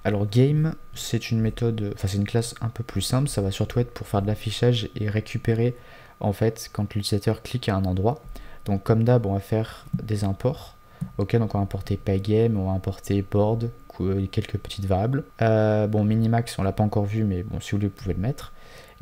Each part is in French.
Alors game, c'est une méthode, enfin c'est une classe un peu plus simple, ça va surtout être pour faire de l'affichage et récupérer en fait quand l'utilisateur clique à un endroit. Donc comme d'hab, on va faire des imports. Ok, donc on va importer pygame, on va importer board, quelques petites variables. Bon, minimax, on l'a pas encore vu, mais bon, si vous voulez, vous pouvez le mettre.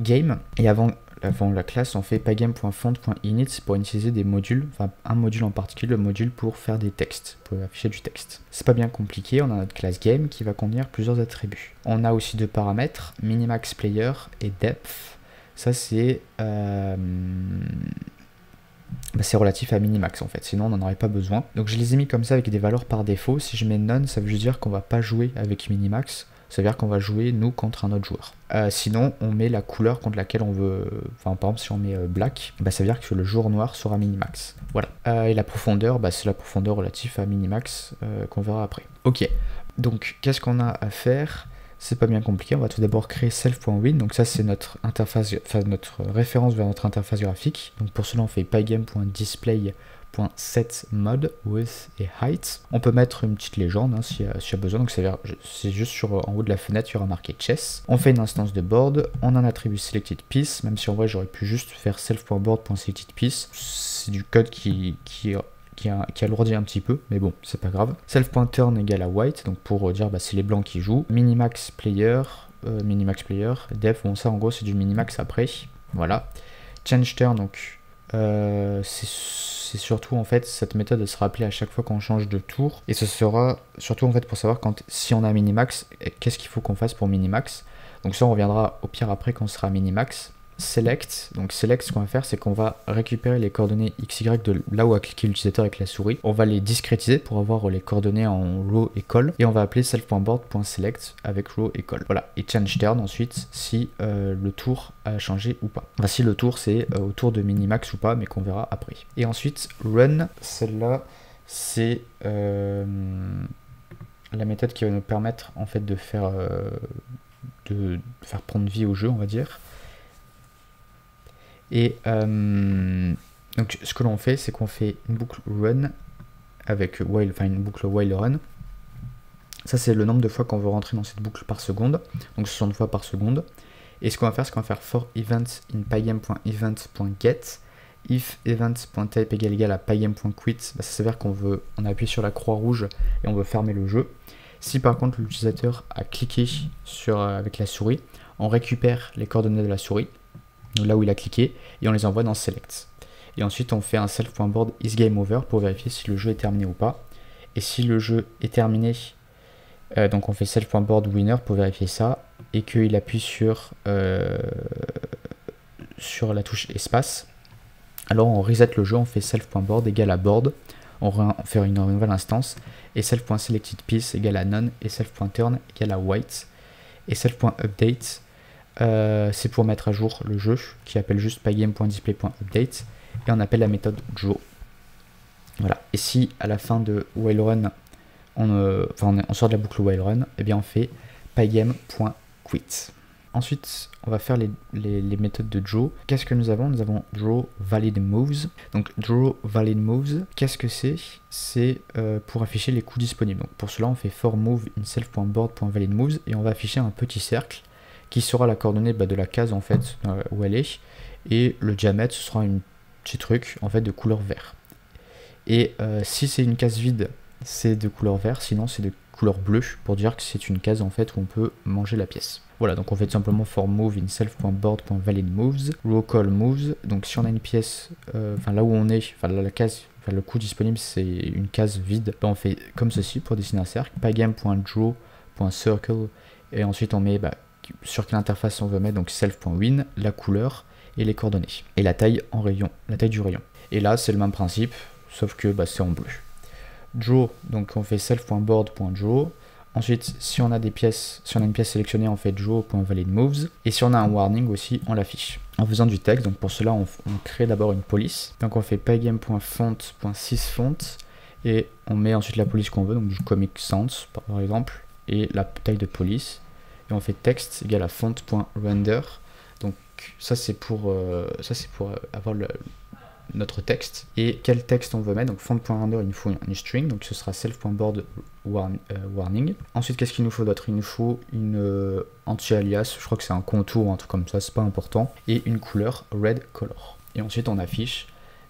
Game, et avant la classe, on fait pygame.font.init pour utiliser des modules, enfin un module en particulier, le module pour faire des textes, pour afficher du texte. C'est pas bien compliqué, on a notre classe game qui va contenir plusieurs attributs. On a aussi deux paramètres, minimax player et depth. Ça c'est c'est relatif à minimax en fait, sinon on n'en aurait pas besoin. Donc je les ai mis comme ça avec des valeurs par défaut. Si je mets none, ça veut juste dire qu'on va pas jouer avec minimax. Ça veut dire qu'on va jouer nous contre un autre joueur. Sinon, on met la couleur contre laquelle on veut. Enfin, par exemple, si on met black, ça veut dire que le joueur noir sera minimax. Voilà. Et la profondeur, c'est la profondeur relative à minimax qu'on verra après. Ok. Donc, qu'est-ce qu'on a à faire? C'est pas bien compliqué. On va tout d'abord créer self.win. Donc ça, c'est notre interface, enfin notre référence vers notre interface graphique. Donc pour cela, on fait pygame.display.setMode width et height. On peut mettre une petite légende s'il y a besoin. Donc c'est juste en haut de la fenêtre, il y aura marqué chess. On fait une instance de board. On en attribue selected piece. Même si en vrai, j'aurais pu juste faire self.board.selected piece. C'est du code qui alourdit un petit peu, mais bon, c'est pas grave. Self.turn égale à white, donc pour dire c'est les blancs qui jouent. Minimax player, def, bon ça en gros c'est du minimax après, voilà. Change turn, donc c'est surtout en fait, cette méthode elle sera appelée à chaque fois qu'on change de tour, et ce sera surtout en fait pour savoir si on a minimax, qu'est-ce qu'il faut qu'on fasse pour minimax. Donc ça on reviendra au pire après quand on sera minimax. Select, donc select, ce qu'on va faire, c'est qu'on va récupérer les coordonnées XY de là où a cliqué l'utilisateur avec la souris. On va les discrétiser pour avoir les coordonnées en row et col, et on va appeler self.board.select avec row et col. Voilà, et change turn ensuite si le tour a changé ou pas. Enfin, si le tour c'est autour de minimax ou pas, mais qu'on verra après. Et ensuite run, celle-là c'est la méthode qui va nous permettre en fait de faire prendre vie au jeu, on va dire. Et donc ce que l'on fait, c'est qu'on fait une boucle run avec while, enfin une boucle while run. Ça c'est le nombre de fois qu'on veut rentrer dans cette boucle par seconde, donc 60 fois par seconde. Et ce qu'on va faire, c'est qu'on va faire for event in pygame.event.get if event.type égale à pygame.quit. Ça s'avère on appuie sur la croix rouge et on veut fermer le jeu. Si par contre l'utilisateur a cliqué avec la souris, on récupère les coordonnées de la souris, là où il a cliqué, et on les envoie dans select. Et ensuite on fait un self.board isGameOver pour vérifier si le jeu est terminé ou pas. Et si le jeu est terminé, donc on fait self.board winner pour vérifier ça, et qu'il appuie sur la touche espace, alors on reset le jeu, on fait self.board égale à board, on fait une nouvelle instance, et self.selectedPiece égale à none, et self.turn égale à white, et self.update c'est pour mettre à jour le jeu qui appelle juste pygame.display.update, et on appelle la méthode draw. Voilà. Et si à la fin de while run on sort de la boucle while run, et bien on fait pygame.quit. Ensuite on va faire les méthodes de draw. Qu'est-ce que nous avons? Nous avons draw valid moves. Donc draw valid moves, qu'est-ce que c'est? C'est pour afficher les coups disponibles. Donc pour cela on fait for move in self.board.valid moves, et on va afficher un petit cercle qui sera la coordonnée de la case en fait où elle est, et le diamètre ce sera un petit truc en fait de couleur vert. Et si c'est une case vide, c'est de couleur vert, sinon c'est de couleur bleue pour dire que c'est une case en fait où on peut manger la pièce. Voilà, donc on fait tout simplement for move in self.board.valid moves, row call moves. Donc si on a une pièce, là où on est, la case, le coup disponible c'est une case vide, on fait comme ceci pour dessiner un cercle, pygame.draw.circle, et ensuite on met sur quelle interface on veut mettre, donc self.win, la couleur et les coordonnées, et la taille en rayon, la taille du rayon. Et là c'est le même principe, sauf que c'est en bleu. Draw, donc on fait self.board.draw. Ensuite, si on a une pièce sélectionnée, on fait draw.validMoves. Et si on a un warning aussi, on l'affiche en faisant du texte. Donc pour cela, on crée d'abord une police. Donc on fait pygame.font.sysFont, et on met ensuite la police qu'on veut, donc du Comic Sans par exemple, et la taille de police. Et on fait text égale à font.render. Donc ça c'est pour avoir notre texte et quel texte on veut mettre. Donc font.render, il nous faut une string, donc ce sera self.board warning. Ensuite, qu'est-ce qu'il nous faut d'autre? Il nous faut une anti-alias, je crois que c'est un contour ou un truc comme ça, c'est pas important, et une couleur red color. Et ensuite, on affiche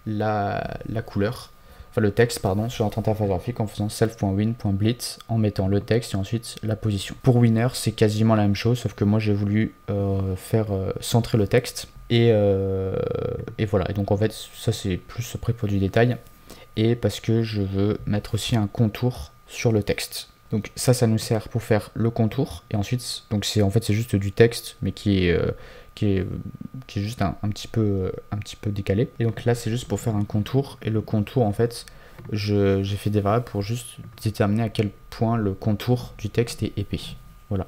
la couleur, enfin le texte pardon, sur notre interface graphique en faisant self.win.blitz en mettant le texte et ensuite la position. Pour winner, c'est quasiment la même chose, sauf que moi j'ai voulu faire centrer le texte et voilà. Et donc en fait ça c'est plus près pour du détail et parce que je veux mettre aussi un contour sur le texte. Donc ça nous sert pour faire le contour et ensuite donc c'est juste du texte mais qui est juste un petit peu décalé. Et donc là, c'est juste pour faire un contour. Et le contour, en fait, j'ai fait des variables pour juste déterminer à quel point le contour du texte est épais. Voilà.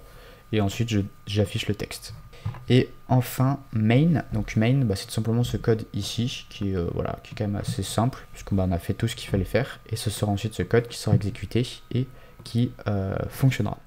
Et ensuite, j'affiche le texte. Et enfin, main. Donc main, c'est tout simplement ce code ici, qui est quand même assez simple, puisqu'on a fait tout ce qu'il fallait faire. Et ce sera ensuite ce code qui sera exécuté et qui fonctionnera.